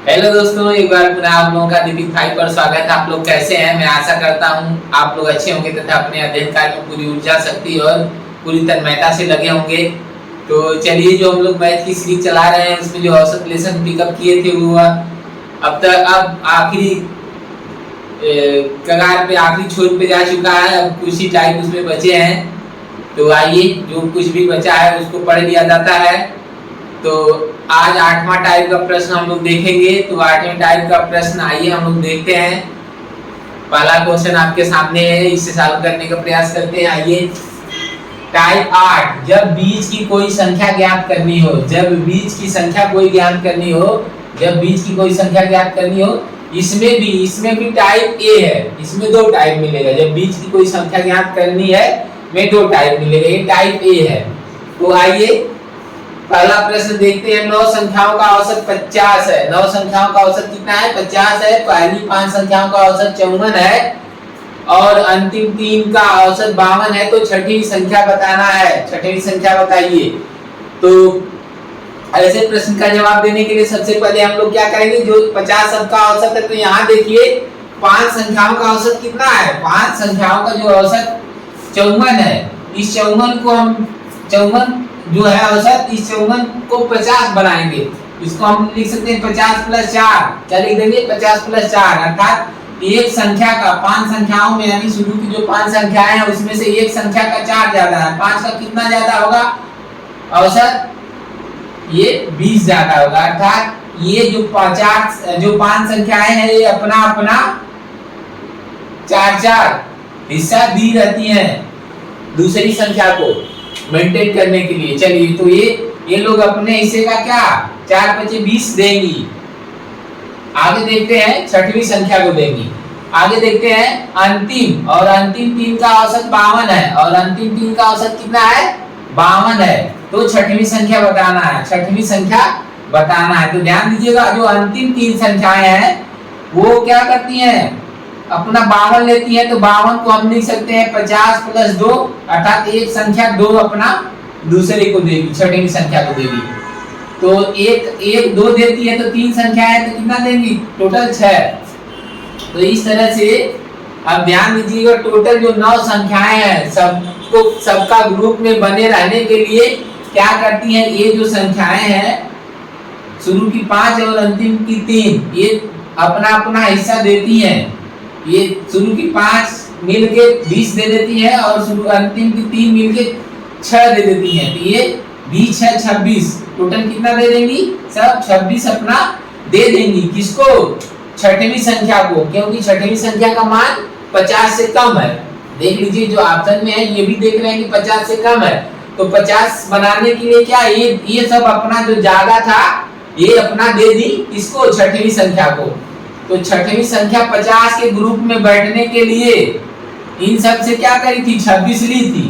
Hello दोस्तों, एक बार पुनः आप लोगों का दीपिक भाई पर स्वागत है। आप लोग कैसे हैं? मैं आशा करता हूं आप लोग अच्छे होंगे तथा अपने अध्ययन कार्य में पूरी ऊर्जा, शक्ति और पूरी तन्मयता से लगे होंगे। तो चलिए, जो हम लोग मैथ की सीरीज चला रहे हैं उसमें जो औसत लेसन पिकअप किए थे वो अब आखिरी कगार पे, आखिरी छोर पे जा चुका है। अब कुछ ही टाइम उसमें बचे हैं, तो आइए जो कुछ भी बचा है उसको पढ़ लिया जाता है। तो आज 8वां टाइप का प्रश्न हम लोग देखेंगे। तो 8वें टाइप का प्रश्न आइए हम लोग देखते हैं। पहला क्वेश्चन आपके सामने है, इसे सॉल्व करने का प्रयास करते हैं। आइए, टाइप 8, जब बीज की कोई संख्या ज्ञात करनी हो। जब बीज की संख्या कोई ज्ञात करनी हो, जब बीज की कोई संख्या ज्ञात करनी हो। इसमें भी टाइप ए है। इसमें दो टाइप मिलेगा। जब बीज की कोई संख्या ज्ञात करनी है में दो टाइप मिलेगा। ये टाइप ए है। तो आइए पहला प्रश्न देखते हैं। 9 संख्याओं का औसत 50 है। 9 संख्याओं का औसत कितना है? 50 है। पहली 5 संख्याओं का औसत 54 है और अंतिम 3 का औसत 52 है। तो छठी संख्या बताना है। छठी संख्या बताइए। तो ऐसे प्रश्न का जवाब देने के लिए सबसे पहले हम लोग क्या करेंगे, जो 50 सबका औसत है, तो यहाँ देखिए 5 संख्याओं का औसत कितना है? 5 संख्याओं का जो औसत 54 है। इस 54 को हम 54 जो है औसत, इस 54 को 50 बनाएंगे। इसको हम लिख सकते हैं 50 प्लस 4। क्या लिख देंगे? 50 प्लस 4, अर्थात एक संख्या का 5 संख्याओं में, यानी शुरू की जो 5 संख्याएं हैं उसमें से एक संख्या का 4 ज्यादा है। 5 का कितना ज्यादा होगा औसत? ये 20 ज्यादा होगा। अर्थात ये जो 5 संख्याएं हैं ये अपना अपना 4 हिस्सा दी रहती हैं दूसरी संख्या को मेंटेन करने के लिए। चलिए, तो ये लोग अपने हिस्से का क्या 4 × 20 देंगी। आगे देखते हैं, छठवीं संख्या को देंगी। आगे देखते हैं अंतिम, और अंतिम 3 का औसत 52 है और अंतिम 3 का औसत कितना है? 52 है। तो छठवीं संख्या बताना है। छठवीं संख्या बताना है। तो ध्यान दीजिएगा, जो अंतिम 3 संख्याएं हैं वो क्या करती हैं? अपना 52 लेती है। तो 52 को हम लिख सकते हैं 50 प्लस 2, अर्थात एक संख्या 2 अपना दूसरे को देगी, छठी संख्या को देगी। तो एक 2 देती है तो 3 संख्या है तो कितना देंगी? टोटल 6। तो इस तरह से अब ध्यान दीजिएगा, टोटल जो 9 संख्याएं हैं सबका ग्रुप में बने रहने के लिए क्या करती हैं? ये जो संख्याएं हैं शुरू की 5 और अंतिम की 3, ये अपना अपना हिस्सा देती हैं। ये शुरू की 5 मिलके 20 दे देती है और शुरू अंतिम की 3 मिलके 6 दे देती है। तो ये 20 है 26, टोटल कितना दे देंगी? सब 26 अपना दे देंगी। किसको? छठवीं संख्या को, क्योंकि छठवीं संख्या का मान 50 से कम है। देख लीजिए, जो ऑप्शन में है ये भी देख रहे हैं कि 50 से कम है। तो 50 बनाने के लिए क्या ये सब अपना जो ज्यादा था ये अपना दे दी किसको? छठवीं संख्या को। तो छठवीं संख्या 50 के ग्रुप में बैठने के लिए इन सब से क्या करी थी? 26 ली थी।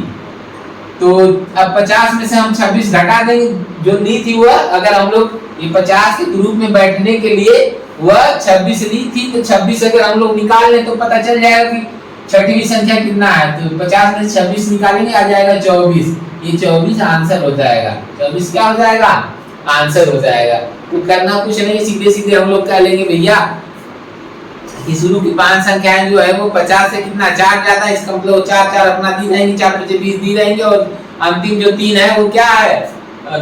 तो अब 50 में से हम 26 घटा देंगे, जो ली थी वह, अगर हम लोग ये 50 के ग्रुप में बैठने के लिए वह 26 ली थी, तो 26 अगर हम लोग निकाल लें तो पता चल जाएगा कि छठवीं संख्या कितना है। तो 50 में से 26 निकालेंगे, आ जाएगा 24। ये 24 आंसर हो जाएगा। 24 क्या हो जाएगा? आंसर हो जाएगा। तो करना कुछ नहीं, सीधे सीधे हम लोग क्या लेंगे भैया, शुरू की 5 संख्याएं जो है वो 50 से कितना 4 ज्यादा है। इसका मतलब 4 अपना दी रहेंगी, 4 × 20 दी रहेंगे और अंतिम जो 3 है वो क्या है?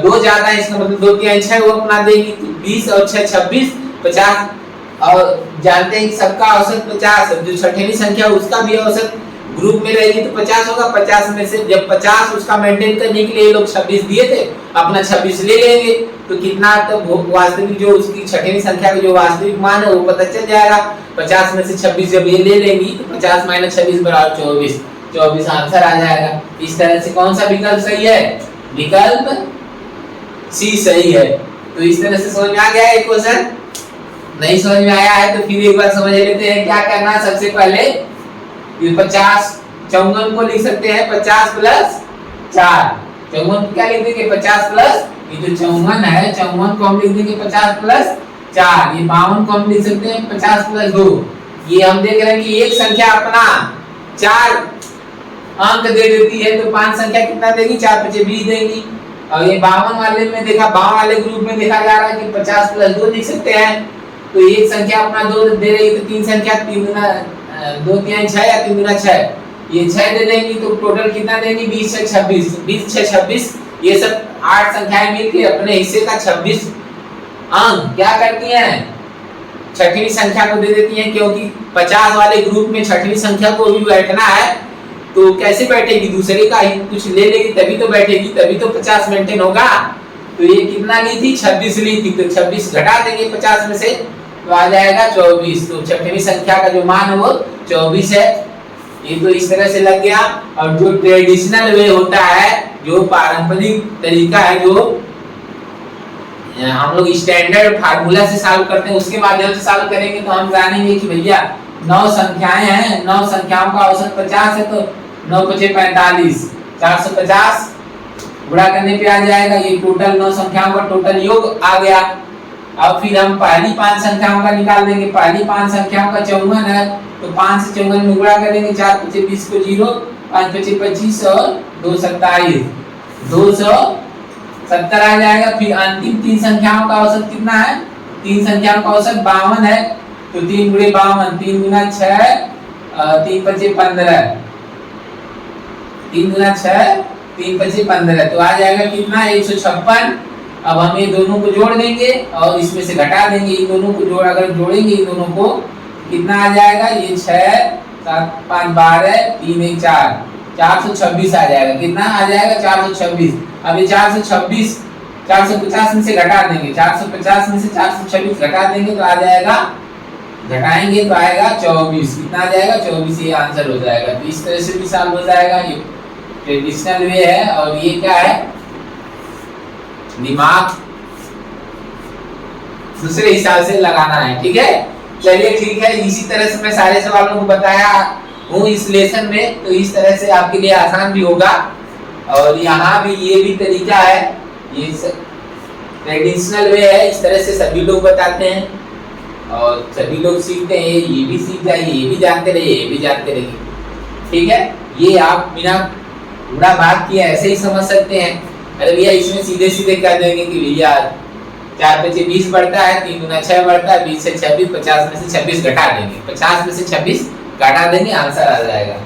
2 ज्यादा है। इसका मतलब 2 × 6 वो अपना देगी। 20 और 6 26, 50। और जानते हैं कि सबका औसत 50 है। जो छठवीं संख्या उसका भी औसत ग्रुप में रहेगी तो 50 होगा। 50 में से जब 50 उसका मेंटेन करने के लिए ये लोग 26 दिए थे, अपना 26 ले लेंगे तो कितना, तो वास्तविक जो उसकी छठवीं संख्या का जो वास्तविक मान है वो पता चल जाएगा। 50 में से 26 जब ये ले लेंगी तो 50 - 26 बराबर 24। 24 आंसर आ जाएगा। इस तरह से कौन सा विकल्प सही है? विकल्प सी सही है। तो इस तरह से समझ में आ गया है क्वेश्चन। नहीं समझ में आया है तो फिर एक बार समझ लेते हैं क्या करना है। सबसे पहले ये 50 54 को लिख सकते हैं 50 प्लस 4। 54 को क्या लिख देंगे? 50 प्लस, ये जो 54 है 54 को हम लिख देंगे 50 प्लस 4। ये 52 को हम लिख सकते हैं 50 प्लस 2। ये हम देख रहे हैं कि एक संख्या अपना 4 अंक दे देती है तो 5 संख्या कितना देगी? 4 × 20 देगी। और ये 52 वाले में देखा, 52 वाले ग्रुप में देखा जा रहा है कि 50 प्लस 2 लिख सकते हैं। तो एक संख्या अपना 2 दे रही है, तो तीन संख्या 3 गुना 2 3 6 या 3 गुना 6, ये 6 दे देंगी तो टोटल कितना देंगी 20 6 26, 20 6 26, ये सब 8 संख्याएं मिलके अपने हिस्से का 26 अंक क्या करती हैं, छठवीं संख्या को दे देती हैं। क्योंकि 50 वाले ग्रुप में छठवीं संख्या को भी बैठना है, तो कैसे बैठेगी, दूसरे का ही कुछ ले लेगी तभी तो बैठेगी, तभी तो 50 मेंटेन होगा। तो ये कितना ली थी 26 ली थी, तो 26 घटा देंगे 50 में से तो आ जाएगा 24। तो छठवीं संख्या का जो मान है वो 24 है। ये तो इस तरह से लग गया। और जो ट्रेडिशनल वे होता है, जो पारंपरिक तरीका है, जो हम लोग स्टैंडर्ड फार्मूला से सॉल्व करते हैं, उसके माध्यम से सॉल्व करेंगे तो हम जानेंगे कि भैया 9 संख्याएं हैं, 9 संख्याओं का औसत 50 है, तो 9 5 45, 450 गुणा करने पे आ जाएगा। ये टोटल 9 संख्याओं का टोटल योग आ गया। अब फिर हम पहली 5 संख्याओं का निकाल देंगे। पहली 5 संख्याओं का 54 है, तो 5 से 54 में गुणा करेंगे, 4 5 20 को 0, 5 5 25 और 2 27, 270 आ जाएगा। फिर अंतिम 3 संख्याओं का औसत कितना है, 3 संख्याओं का औसत 52 है, तो 3 गुणे 52, 3 गुना 6, 3 5 15, 3 गुना 6, 3 5 15, तो आ जाएगा कितना 156। अब हम ये दोनों को जोड़ देंगे और इसमें से घटा देंगे। इन दोनों को जोड़ अगर जोड़ेंगे इन दोनों को कितना आ जाएगा, ये 6 7 5 12 3 1 4, 426 आ जाएगा। कितना आ जाएगा 426। अब ये 426 450 में से घटा देंगे, 450 में से 426 घटा देंगे तो आ जाएगा, घटाएंगे तो आएगा 24। कितना आ जाएगा 24, ये आंसर हो जाएगा। तो इस तरह से भी सॉल्व हो जाएगा। ये ट्रेडिशनल वे है और ये क्या है, दिमाग दूसरे हिसाब से लगाना है। ठीक है, चलिए ठीक है। इसी तरह से मैं सारे सवालों को बताया हूँ इस लेसन में, तो इस तरह से आपके लिए आसान भी होगा। और यहाँ भी ये भी तरीका है, ये ट्रेडिशनल वे है, इस तरह से सभी लोग बताते हैं और सभी लोग सीखते हैं। ये भी सीख जाइए, ये भी जानते रहिए, ये भी जानते रहिए। ठीक है, ये आप बिना पूरा बात किया ऐसे ही समझ सकते हैं। अरे भैया इसमें सीधे सीधे कह देंगे कि भैया 4 5 20 बढ़ता है, 3 गुना 6 बढ़ता है, 20 से 26, 50 में से 26 घटा देंगे, 50 में से 26 घटा देंगे, आंसर आ जाएगा।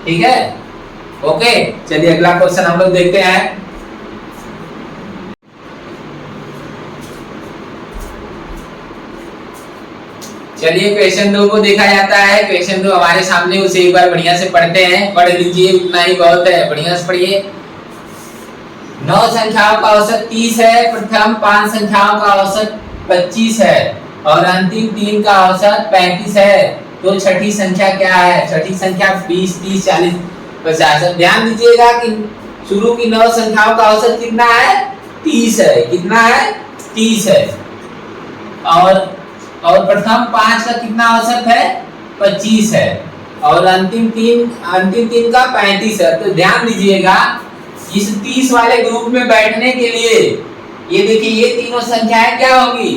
ठीक है, ओके। चलिए अगला क्वेश्चन हम लोग देखते हैं। चलिए क्वेश्चन 2 को देखा जाता है। क्वेश्चन 2 हमारे सामने, उसे एक बार बढ़िया से पढ़ते हैं, पढ़ लीजिए, उतना ही बहुत है, बढ़िया से पढ़िए। 9 संख्याओं का औसत 30 है, प्रथम 5 संख्याओं का औसत 25 है और अंतिम 3 का औसत 35 है, तो छठी संख्या क्या है? छठी संख्या 20 30 40 50। ध्यान दीजिएगा कि शुरू की 9 संख्याओं का औसत कितना है, 30 है। कितना है, 30 है। और प्रथम 5 का कितना औसत है, 25 है और अंतिम 3 का 35 है। तो ध्यान दीजिएगा इस 30 वाले ग्रुप में बैठने के लिए, ये देखिए ये तीनों संख्याएं क्या होगी,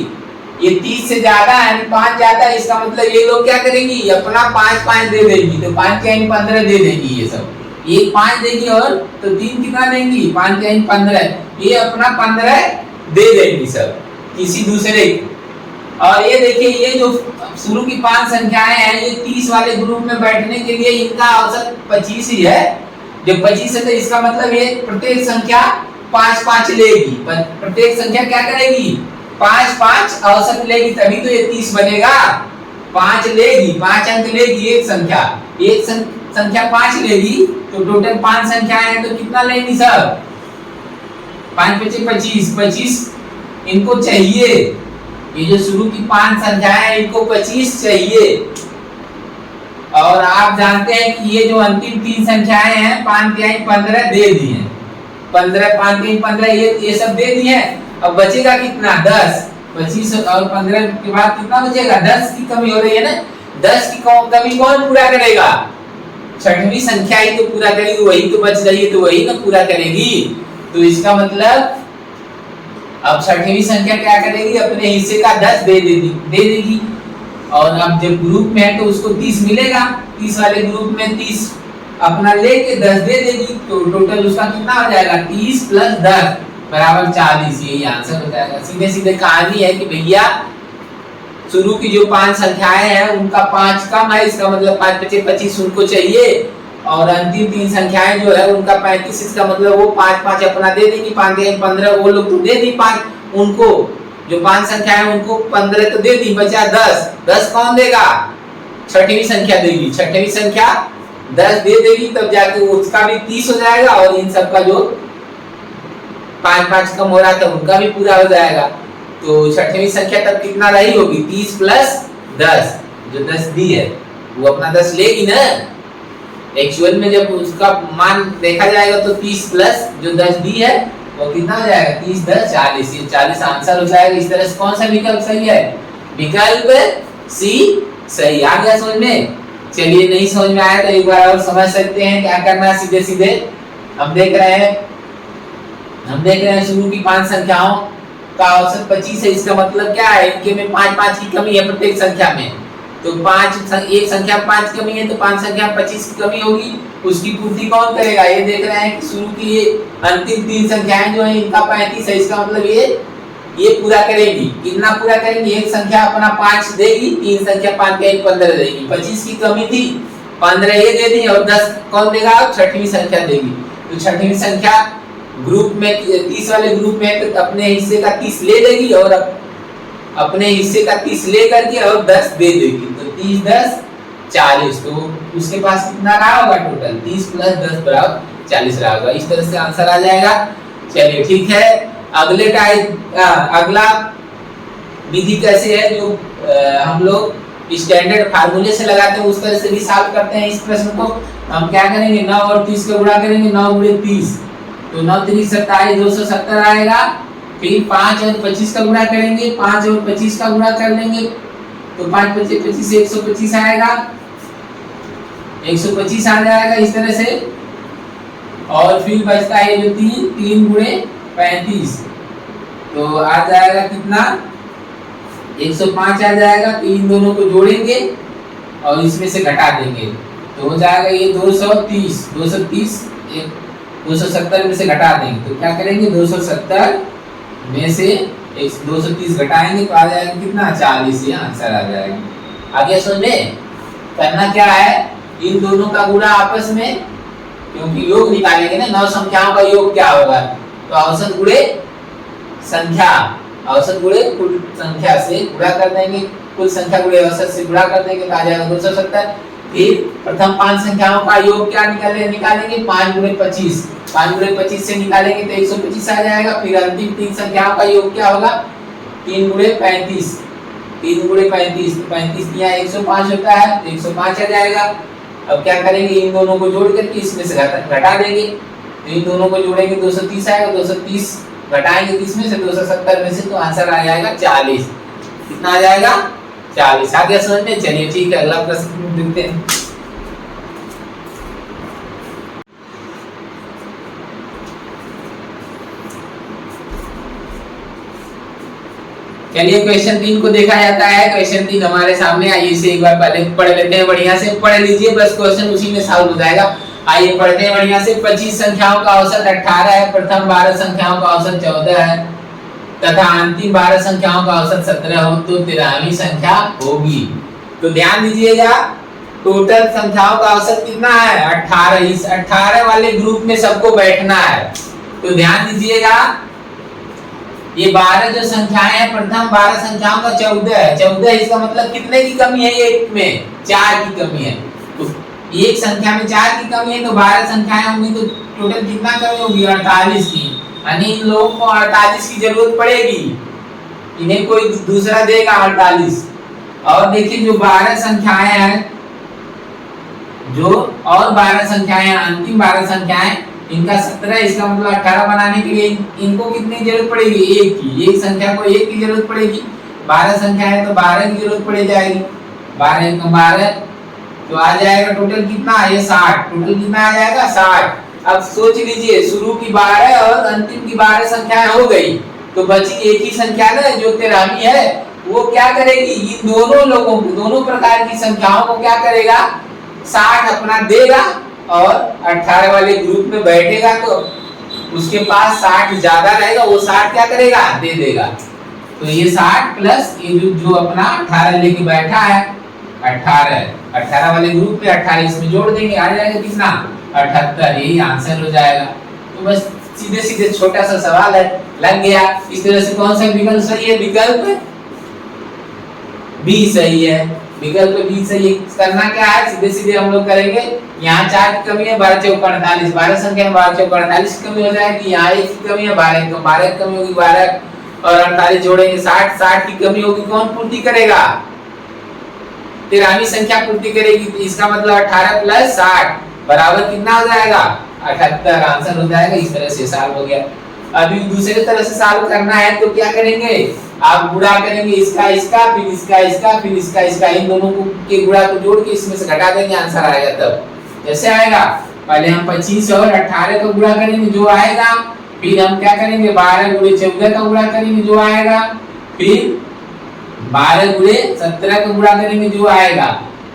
ये 30 से ज्यादा है, 5 ज्यादा है, इसका मतलब ये लोग क्या करेंगी, अपना 5 5 दे देंगी, तो 5 के 15 दे देंगी। ये सब एक 5 देगी और तो 3 कितना देंगी, 5 के 15, ये अपना 15 दे देंगी सब किसी दूसरे। और ये देखिए ये जो शुरू की 5 संख्याएं हैं, ये 30 वाले ग्रुप में बैठने के लिए इनका औसत 25 ही है। जब 25 है तो इसका मतलब ये प्रत्येक संख्या 5 5 लेगी, प्रत्येक संख्या क्या करेगी, 5 5 औसत लेगी, तभी तो ये 30 बनेगा। 5 लेगी, 5 अंक लेगी एक संख्या, एक संख्या 5 लेगी, तो टोटल 5 संख्याएं हैं, तो कितना लेंगी सब, 5 5 25, 25 इनको चाहिए। ये जो शुरू की 5 संख्याएं हैं इनको 25 चाहिए। और आप जानते हैं कि ये जो अंतिम 3 संख्याएं हैं 5 3 15 दे दी हैं, 15 5 3 15 ये सब दे दी हैं। अब बचेगा कितना, 10। 25 और 15 के बाद कितना बचेगा, 10 की कमी हो रही है ना। 10 की कमी कौन पूरा करेगा, छठवीं संख्या ही तो पूरा करेगी, वही तो बच रही है तो वही ना पूरा करेगी। तो इसका मतलब अब छठवीं संख्या क्या करेगी, अपने हिस्से का 10 दे देगी। और अब जब ग्रुप में है तो उसको 30 मिलेगा, 30 वाले ग्रुप में 30 अपना लेके 10 दे देगी, तो टोटल उसका कितना हो जाएगा, 30 + 10 = 40। यही आंसर हो जाएगा। सीधे सीधे कहानी है कि भैया शुरू की जो 5 संख्याएं हैं उनका 5 कम है, इसका मतलब 5 बचे 25 उनको चाहिए, और अंतिम 3 संख्याएं जो है उनका 35, इसका मतलब वो 5 5 अपना दे देंगी, 5 15 वो लोग तो दे दी 5 उनको, जो 5 संख्याएं उनको 15 तो दे दी, बचा 10, 10 कौन देगा? छठवीं संख्या देगी, छठवीं संख्या 10 दे देगी, तब जाके उसका भी 30 हो जाएगा और इन सब का जो 5 5 कम हो रहा था उनका भी पूरा हो जाएगा। तो छठवीं संख्या तब कितना रही होगी? 30 प्लस 10, जो 10 दी है वो अपना 10 लेगी ना। एक्चुअल में जब उसका मान देखा जाएगा तो 30 प्लस जो 10 दी है वो कितना हो जाएगा? 30 10 40, ये 40 आंसर हो जाएगा। इस तरह से कौन सा विकल्प सही है? विकल्प सी सही। आ गया समझ में? चलिए नहीं समझ में आया तो एक बार और समझ सकते हैं क्या करना है। सीधे सीधे हम देख रहे हैं शुरू की 5 संख्याओं का औसत 25 है, इसका मतलब क्या है? इनके में 5 5 की कमी है प्रत्येक संख्या में, तो 5 एक संख्या 5 कमी है तो 5 संख्या 25 की कमी होगी, उसकी पूर्ति कौन करेगा? ये देख रहे हैं कि शुरू की ये अंतिम 3 संख्याएं जो है इनका 35 है, इसका मतलब ये पूरा करेंगी। कितना पूरा करेंगी? एक संख्या अपना 5 देगी, 3 संख्या 5 का 15 देगी, 25 की कमी थी 15 ये दे दी और 10 कौन देगा? छठवीं संख्या देगी। तो छठवीं संख्या ग्रुप में 30 वाले ग्रुप में तो अपने हिस्से का 30 ले लेगी और अपने हिस्से का 30 ले करके और 10 दे देगी, तो 30 10 40, तो उसके पास कितना रहा होगा टोटल? 30 प्लस 10 बराबर 40 रहा होगा। इस तरह से आंसर आ जाएगा। चलिए ठीक है, अगला विधि कैसे है जो हम लोग स्टैंडर्ड फार्मूले से लगाते हैं उस तरह से भी सॉल्व करते हैं इस प्रश्न को। हम क्या करेंगे? 9 और 30 का गुणा करेंगे, 9 गुणे 30 तो 9 3 27 270 आएगा। फिर 5 और 25 का गुणा करेंगे, 5 और 25 का गुणा कर लेंगे तो 5 25 25 125 आएगा, 125 आ जाएगा इस तरह से। और फिर बचता है जो 3 गुणे 35 तो आ जाएगा कितना? 105 आ जाएगा। तो इन दोनों को जोड़ेंगे और इसमें से घटा देंगे तो हो जाएगा ये 230 270 में से घटा देंगे तो क्या करेंगे? 270 में से 230 घटाएंगे तो आ जाएगा कितना? 40। ये आंसर आ जाएगा। आगे समझ में? करना क्या है? इन दोनों का गुणा आपस में, क्योंकि योग निकालेंगे ना, 9 संख्याओं का योग क्या होगा? तो औसत गुणे संख्या, औसत गुणे कुल संख्या से गुणा कर देंगे, कुल संख्या गुणे औसत से गुणा कर देंगे तो आ जाएगा 270। फिर प्रथम 5 संख्याओं का योग क्या निकालेंगे? 5 गुणे 25, 5 गुणे 25 से निकालेंगे तो 125 आ जाएगा। फिर अंतिम 3 संख्याओं का योग क्या होगा? 3 गुणे 35, 3 गुणे 35 तो 35 यहाँ 105 होता है तो 105 आ जाएगा। अब क्या करेंगे? इन दोनों को जोड़ करके इसमें से घटा देंगे तो इन दोनों को जोड़ेंगे 230 आएगा, 230 घटाएंगे 30 में से 270 में से तो आंसर आ जाएगा 40। कितना आ जाएगा? 40। आ गया समझ में? चलिए ठीक है, अगला प्रश्न देखते हैं। चलिए क्वेश्चन 3 को देखा जाता है। क्वेश्चन 3 हमारे सामने, आइए इसे एक बार पहले पढ़ लेते हैं। बढ़िया से पढ़ लीजिए, बस क्वेश्चन उसी में सॉल्व हो जाएगा। आइए पढ़ते हैं बढ़िया से। 25 संख्याओं का औसत 18 है, प्रथम 12 संख्याओं का औसत 14 है तथा अंतिम 12 संख्याओं का औसत 17 हो तो 13वीं संख्या होगी। तो ध्यान दीजिएगा, टोटल संख्याओं का औसत कितना है? 18। इस 18 वाले ग्रुप में सबको बैठना है। तो ध्यान दीजिएगा, ये 12 जो संख्याएं हैं, प्रथम 12 संख्याओं का 14 है। 14 इसका मतलब कितने की कमी है? एक में 4 की कमी है। तो एक संख्या में 4 की कमी है तो 12 संख्याएं होंगी तो टोटल कितना कमी होगी? 48 की। यानी इन लोगों को 48 की जरूरत पड़ेगी, इन्हें कोई दूसरा देगा 48। और देखिए जो 12 संख्याएं हैं, जो और 12 संख्याएं हैं, अंतिम 12 संख्याएं, इनका 17, इसका मतलब 18 बनाने के लिए इनको कितनी जरूरत पड़ेगी? एक की। एक संख्या को एक की जरूरत पड़ेगी। 12 संख्या है तो 12 की जरूरत पड़ जाएगी। 12 को 12 तो आ जाएगा टोटल कितना? ये 60। टोटल कितना आ जाएगा? 60। अब सोच लीजिए, शुरू की 12 और अंतिम की 12 संख्याएं हो गई तो बची एक ही संख्या ना जो 13वीं है, वो क्या करेगी? इन दोनों लोगों को, दोनों प्रकार की संख्याओं को क्या करेगा? 60 अपना देगा और 18 वाले ग्रुप में बैठेगा तो उसके पास 60 ज्यादा रहेगा, वो 60 क्या करेगा? दे देगा। तो ये 60 प्लस ये जो अपना 18 लेके बैठा है 18 वाले ग्रुप में 18 इसमें जोड़ देंगे, आ जाएगा कितना 78, यही आंसर हो जाएगा। तो बस सीधे सीधे छोटा सा सवाल है, लग गया। इस तरह से कौन सा विकल्प सही है? विकल्प बी सही है, विकल्प बी सही है। करना क्या है, सीधे सीधे हम लोग करेंगे। यहाँ 4 की कमी है, 12 चौक 48, 12 संख्या में 12 चौक 48 की कमी हो जाएगी। यहाँ 1 की कमी है, 12 की कमी होगी, 12 और 48 जोड़ेंगे 60 की कमी होगी, कौन पूर्ति करेगा? 13वीं संख्या पूर्ति करेगी। तो इसका मतलब 18 प्लस 60 बराबर कितना हो जाएगा? 78, आंसर हो जाएगा। इस तरह से सॉल्व हो गया। अभी दूसरे तरह से सॉल्व करना है तो क्या करेंगे, आप गुणा करेंगे इसका इसका फिर इसका इसका फिर इसका इसका, इन दोनों को के गुणा को जोड़ के इसमें से घटा देंगे, आंसर आएगा। तब कैसे आएगा? पहले हम 25 और 18 का गुणा करेंगे जो आएगा, फिर हम क्या करेंगे 12 गुणे 14 का गुणा करेंगे जो आएगा, फिर 12 गुणे 17 का गुणा करेंगे जो आएगा।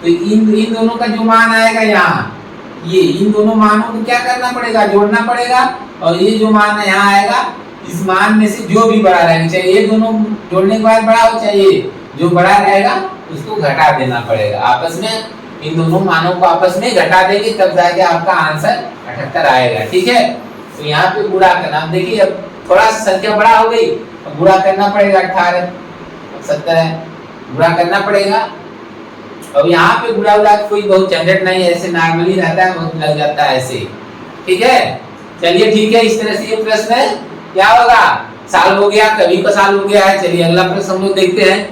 तो इन दोनों का जो मान आएगा यहाँ, ये इन दोनों मानों को क्या करना पड़ेगा? जोड़ना पड़ेगा। और ये जो मान है यहाँ आएगा, इस मान में से जो भी बड़ा रहेगा, चाहे ये दोनों जोड़ने के बाद बड़ा हो, चाहे जो बड़ा रहेगा उसको घटा देना पड़ेगा। आपस में इन दोनों मानों को आपस में घटा देंगे, तब जाके आपका आंसर 78 आएगा। ठीक है, तो यहाँ पे गुणा करना, अब देखिए अब थोड़ा सा संख्या बड़ा हो गई, अब गुणा करना पड़ेगा। 18 70 गुणा करना पड़ेगा। अब यहाँ पे गुणा उड़ा कोई बहुत झंझट नहीं है, ऐसे नॉर्मली रहता है, बहुत लग जाता है ऐसे। ठीक है, चलिए ठीक है। इस तरह से ये प्रश्न है क्या होगा, सॉल्व हो गया, कभी का सॉल्व हो गया है। चलिए अगला प्रश्न हम लोग देखते हैं।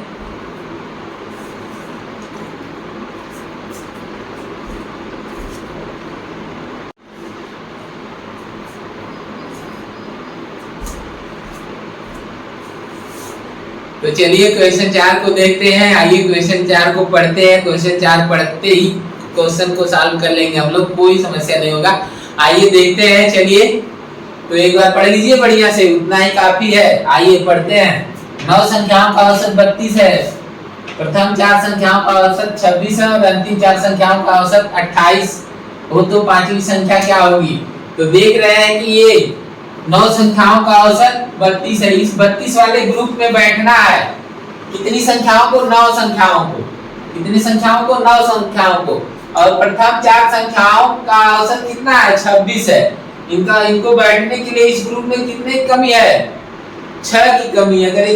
तो चलिए क्वेश्चन 4 को देखते हैं। आइए क्वेश्चन 4 को पढ़ते हैं। क्वेश्चन 4 पढ़ते ही क्वेश्चन को सॉल्व कर लेंगे हम लोग, कोई समस्या नहीं होगा। आइए देखते हैं। चलिए तो एक बार पढ़ लीजिए बढ़िया से, उतना ही काफी है। आइए पढ़ते हैं। 9 संख्याओं का औसत 32 है। प्रथम 4 संख्याओं का औसत 26 है और अंतिम 4 संख्याओं का औसत 28 हो, तो पांचवी संख्या क्या होगी? तो देख रहे हैं कि ये 9 संख्याओं का औसत 32 है। इस 32 वाले ग्रुप में बैठना है कितनी संख्याओं को? 9 संख्याओं को। कितनी संख्याओं को? 9 संख्याओं को। और प्रथम 4 संख्याओं का औसत कितना है? 26 है। इनको बैठने के लिए इस ग्रुप में कितने की कमी है? 6 की कमी है। अगर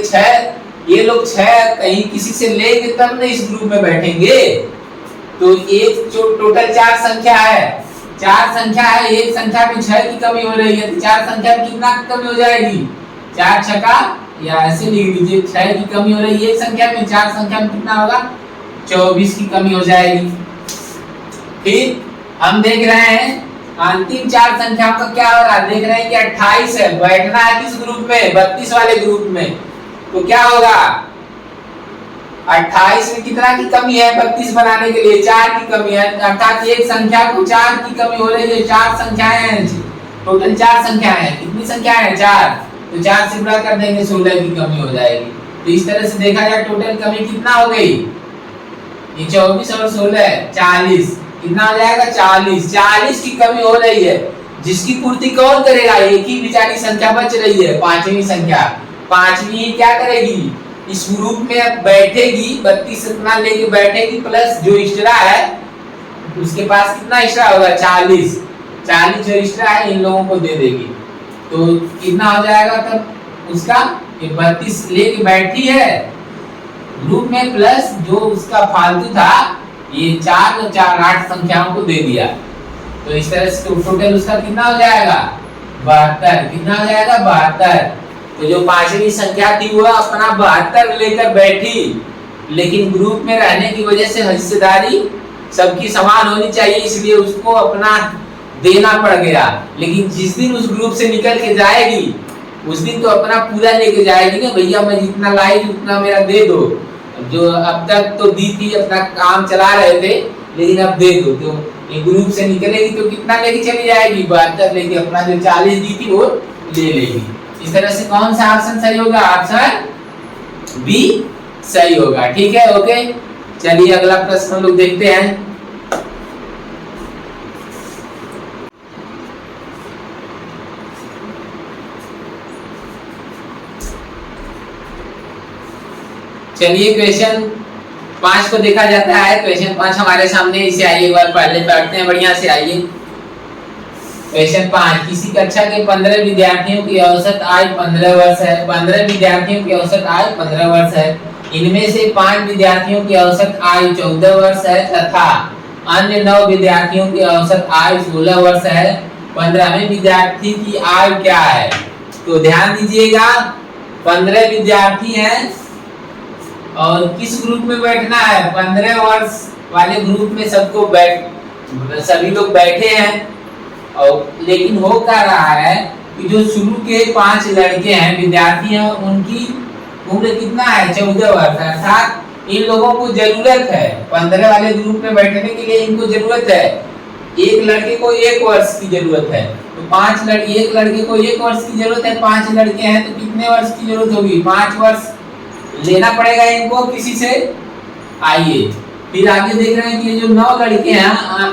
ये लोग 6 कहीं किसी से लेंगे तब ना इस ग्रुप में बैठेंगे। तो एक जो टोटल 4 संख्या है, 4 संख्या है, एक संख्या में 6 की कमी हो रही है, तो 4 संख्या में कितना की कमी हो जाएगी? 4 छक्का, या ऐसे लिख लीजिए 6 की कमी हो रही है एक संख्या में, 4 संख्या में कितना होगा? 24 की कमी हो जाएगी। फिर हम देख रहे हैं अंतिम 4 संख्याओं का क्या हो रहा है, देख रहे हैं कि 28 है, बैठना है किस ग्रुप में? 32 वाले ग्रुप में। तो क्या होगा? 28 में कितना की कमी है? 32 बनाने के लिए 4 की कमी है, अर्थात एक संख्या को 4 की कमी हो रही है। 4 संख्याएं हैं, टोटल 4 संख्याएं हैं। कितनी संख्या है? 4। तो 4 से गुणा कर देंगे, 16 की कमी हो जाएगी। तो इस तरह से देखा जाए टोटल कमी कितना हो गई? ये 24 और 16 40, कितना हो जाएगा? 40 की कमी हो रही है, जिसकी पूर्ति कौन करेगा? एक ही बेचारी संख्या बच रही है, पांचवी संख्या। पांचवी क्या करेगी? इस ग्रुप में बैठेगी, 32 इतना लेके बैठेगी, प्लस जो एक्स्ट्रा है उसके पास कितना एक्स्ट्रा होगा? 40 जो एक्स्ट्रा है इन लोगों को दे देगी। तो कितना हो जाएगा तब उसका? 32 लेके बैठी है ग्रुप में, प्लस जो उसका फालतू था ये 4 और 4 8 संख्याओं को दे दिया। तो इस तरह से टोटल उसका कितना हो जाएगा? 72। कितना हो जाएगा? 72। तो जो पांचवी संख्या थी वो अपना 72 लेकर बैठी, लेकिन ग्रुप में रहने की वजह से हिस्सेदारी सबकी समान होनी चाहिए, इसलिए उसको अपना देना पड़ गया। लेकिन जिस दिन उस ग्रुप से निकल के जाएगी उस दिन तो अपना पूरा लेके जाएगी ना, भैया मैं जितना लाई उतना मेरा दे दो। जो अब तक तो दी थी, अपना काम चला रहे थे, लेकिन अब दे दो। तो ये ग्रुप से निकलेगी तो कितना लेके चली जाएगी? 72 लेके अपना जो 40 दी थी वो ले लेगी। इस तरह से कौन सा ऑप्शन सही होगा? ऑप्शन बी सही होगा। ठीक है, ओके। चलिए अगला प्रश्न हम लोग देखते हैं। चलिए क्वेश्चन 5 को देखा जाता है। क्वेश्चन 5 हमारे सामने, इसे आइए एक बार पहले पढ़ते हैं बढ़िया से। आइए क्वेश्चन 5, किसी कक्षा के 15 विद्यार्थियों की औसत आयु 15 वर्ष है। 15 विद्यार्थियों की औसत आयु 15 वर्ष है। इनमें से 5 विद्यार्थियों की औसत आयु 14 वर्ष है तथा अन्य 9 विद्यार्थियों की औसत आयु 16 वर्ष है। 15वें विद्यार्थी की आयु क्या है? तो ध्यान दीजिएगा, 15 विद्यार्थी हैं और किस ग्रुप में बैठना है? 15 वर्ष वाले ग्रुप में सभी लोग बैठे हैं। और लेकिन हो क्या रहा है कि जो शुरू के 5 लड़के हैं, विद्यार्थी हैं, उनकी उम्र कितना है? 14 वर्ष। अर्थात इन लोगों को जरूरत है 15 वाले ग्रुप में बैठने के लिए, इनको जरूरत है, एक लड़के को 1 वर्ष की जरूरत है। तो 5 लड़के, एक लड़के को 1 वर्ष की जरूरत है, 5 लड़के हैं तो कितने वर्ष की जरूरत होगी? 5 वर्ष लेना पड़ेगा इनको किसी से। आइए फिर आगे देख रहे हैं कि ये जो 9 लड़के हैं,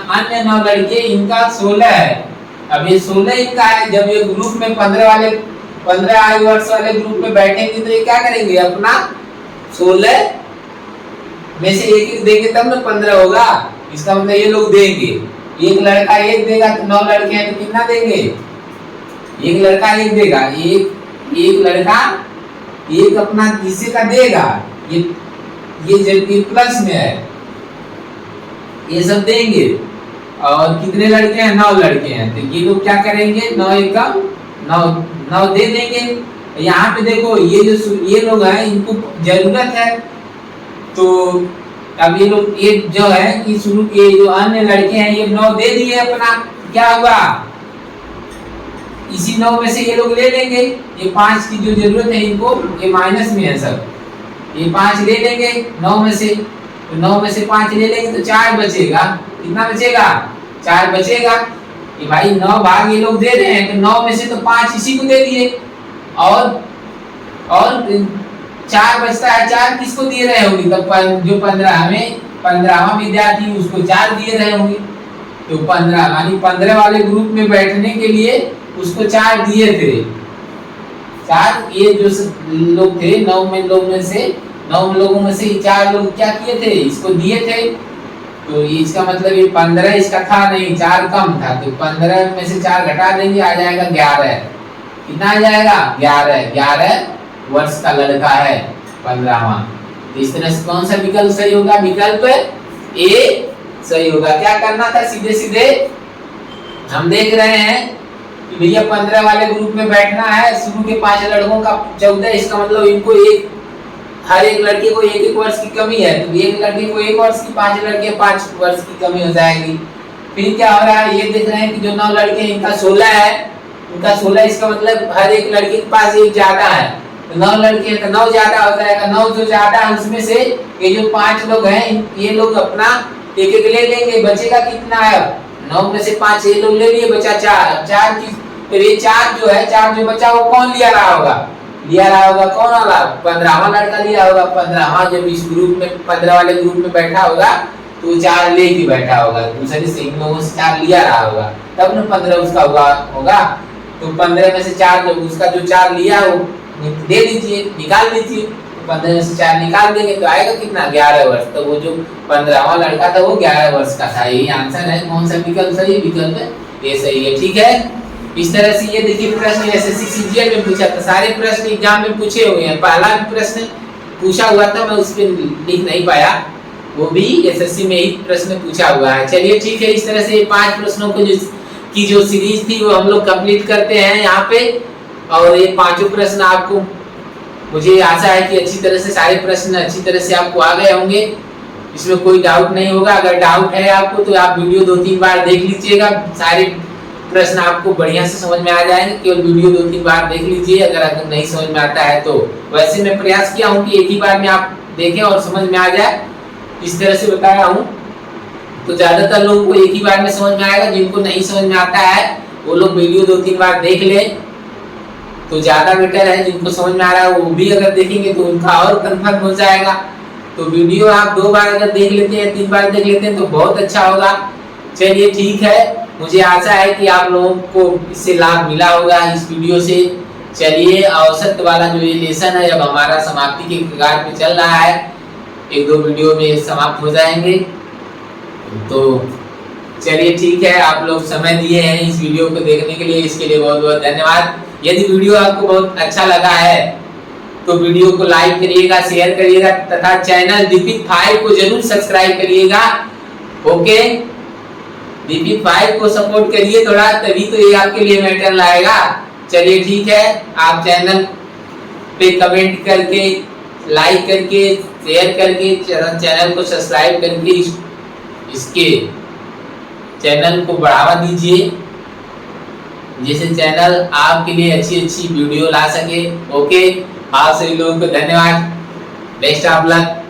अन्य 9 लड़के, इनका 16 है। अब ये 16 इनका है। जब ये ग्रुप में 15 आयु वर्ष वाले ग्रुप में बैठेंगे तो ये क्या करेंगे? अपना 16 में से एक देंगे तब ना 15 होगा। इसका मतलब ये लोग देंगे, एक लड़का 1 देगा तो 9 लड़के हैं तो कितना देंगे? एक लड़का 1 देगा, एक लड़का 1 अपना किसी का देगा। ये जबकि प्लस में है, ये सब देंगे। और कितने लड़के हैं? 9 लड़के हैं। तो ये लोग क्या करेंगे? 9 एकम 9 दे देंगे। यहाँ पे देखो ये लोग हैं, इनको जरूरत है। तो अब ये लोग, ये जो है कि शुरू के जो अन्य लड़के हैं, ये 9 दे दिए अपना। क्या हुआ? इसी 9 में से ये लोग ले लेंगे। ये 5 की जो जरूरत है इनको, ये माइनस में है सब, ये 5 ले लेंगे 9 में से। तो 9 में से 5 ले लेंगे तो 4 बचेगा। कितना बचेगा? 4 बचेगा। कि भाई 9 भाग ये लोग दे रहे हैं तो 9 में से तो 5 इसी को दे दिए और 4 बचता है। 4 किसको दिए रहे होंगे? तब जो 15वां विद्यार्थी उसको 4 दिए रहे होंगे। तो 15 यानी 15 वाले ग्रुप में बैठने के लिए उसको 4 दिए थे। 4 ये जो लोग थे 9 लोगों में से 4 लोग क्या किए थे? इसको दिए थे। तो इसका मतलब ये 15 इसका था नहीं, 4 कम था। तो 15 में से 4 घटा देंगे, आ जाएगा 11। कितना आ जाएगा? 11 वर्ष का लड़का है 15वां। तो इस तरह से कौन सा विकल्प सही होगा? विकल्प ए सही होगा। क्या करना था? सीधे सीधे हम देख रहे हैं कि भैया 15 वाले ग्रुप में बैठना है। शुरू के 5 लड़कों का 14, इसका मतलब इनको हर एक लड़के को 1 वर्ष की कमी है। तो एक लड़के को 1 वर्ष की, 5 लड़के 5 वर्ष की कमी हो जाएगी। फिर क्या हो रहा है? ये देख रहे हैं कि जो 9 लड़के इनका 16 है, उनका 16, इसका मतलब हर एक लड़के के पास 1 ज्यादा है। तो 9 लड़के हैं तो 9 ज्यादा हो जाएगा। 9 जो ज्यादा है उसमें से ये जो 5 लोग हैं, ये लोग अपना 1 ले लेंगे। बचेगा कितना है? 9 में से 5 ये लोग ले लिए, बचा 4। 4 की, फिर ये 4 जो है, 4 जो बचा वो कौन लिया रहा होगा? कौन वाला? 15वां लड़का लिया होगा। 15वां जब इस ग्रुप में 15 वाले ग्रुप में बैठा होगा तो 4 लेके बैठा होगा। दूसरे से इन लोगों से 4 लिया रहा होगा, तब ना 15 उसका होगा। तो 15 में से 4 जब उसका जो 4 लिया वो दे दीजिए, निकाल दीजिए। 15 में से 4 निकाल देंगे तो आएगा कितना? 11 वर्ष। तो वो जो 15वां लड़का था वो 11 वर्ष का था। यही आंसर है। कौन सा विकल्प सही? विकल्प ये सही है। ठीक है। इस तरह से ये देखिए प्रश्न एसएससी सीजीएल में पूछा था। सारे प्रश्न एग्जाम में पूछे हुए हैं। पहला भी प्रश्न पूछा हुआ था, मैं उस पर लिख नहीं पाया, वो भी एसएससी में ही प्रश्न पूछा हुआ है। चलिए ठीक है। इस तरह से 5 प्रश्नों को जो सीरीज थी वो हम लोग कंप्लीट करते हैं यहाँ पे। और ये 5 प्रश्न आपको, मुझे आशा है कि अच्छी तरह से सारे प्रश्न अच्छी तरह से आपको आ गए होंगे, इसमें कोई डाउट नहीं होगा। अगर डाउट है आपको तो आप वीडियो 2-3 बार देख लीजिएगा, सारे प्रश्न आपको बढ़िया से समझ में आ जाएंगे। केवल वीडियो 2-3 बार देख लीजिए। अगर नहीं समझ में आता है तो वैसे मैं प्रयास किया हूँ कि एक ही बार में आप देखें और समझ में आ जाए, इस तरह से बताया हूँ। तो ज्यादातर लोगों को एक ही बार में समझ में आएगा। जिनको नहीं समझ में आता है वो लोग वीडियो 2-3 बार देख ले तो ज्यादा बेटर है। जिनको समझ में आ रहा है वो भी अगर देखेंगे तो उनका और कंफर्म हो जाएगा। तो वीडियो आप 2 बार अगर देख लेते हैं, 3 बार देख लेते हैं तो बहुत अच्छा होगा। चलिए ठीक है। मुझे आशा है कि आप लोगों को इससे लाभ मिला होगा इस वीडियो से। चलिए औसत वाला जो ये लेसन है अब हमारा समाप्ति के कगार पे चल रहा है, एक दो वीडियो में समाप्त हो जाएंगे। तो चलिए ठीक है, आप लोग समय दिए हैं इस वीडियो को देखने के लिए, इसके लिए बहुत बहुत धन्यवाद। यदि वीडियो आपको बहुत अच्छा लगा है तो वीडियो को लाइक करिएगा, शेयर करिएगा तथा चैनल दीपिक 5 को जरूर सब्सक्राइब करिएगा। ओके, दीपिक 5 को सपोर्ट करिए थोड़ा, तभी तो ये आपके लिए मैटर लाएगा। चलिए ठीक है, आप चैनल पे कमेंट करके, लाइक करके, शेयर करके, चैनल को सब्सक्राइब करके इसके चैनल को बढ़ावा दीजिए, जिससे चैनल आपके लिए अच्छी अच्छी वीडियो ला सके। ओके, आप सभी लोगों को धन्यवाद। Best of luck.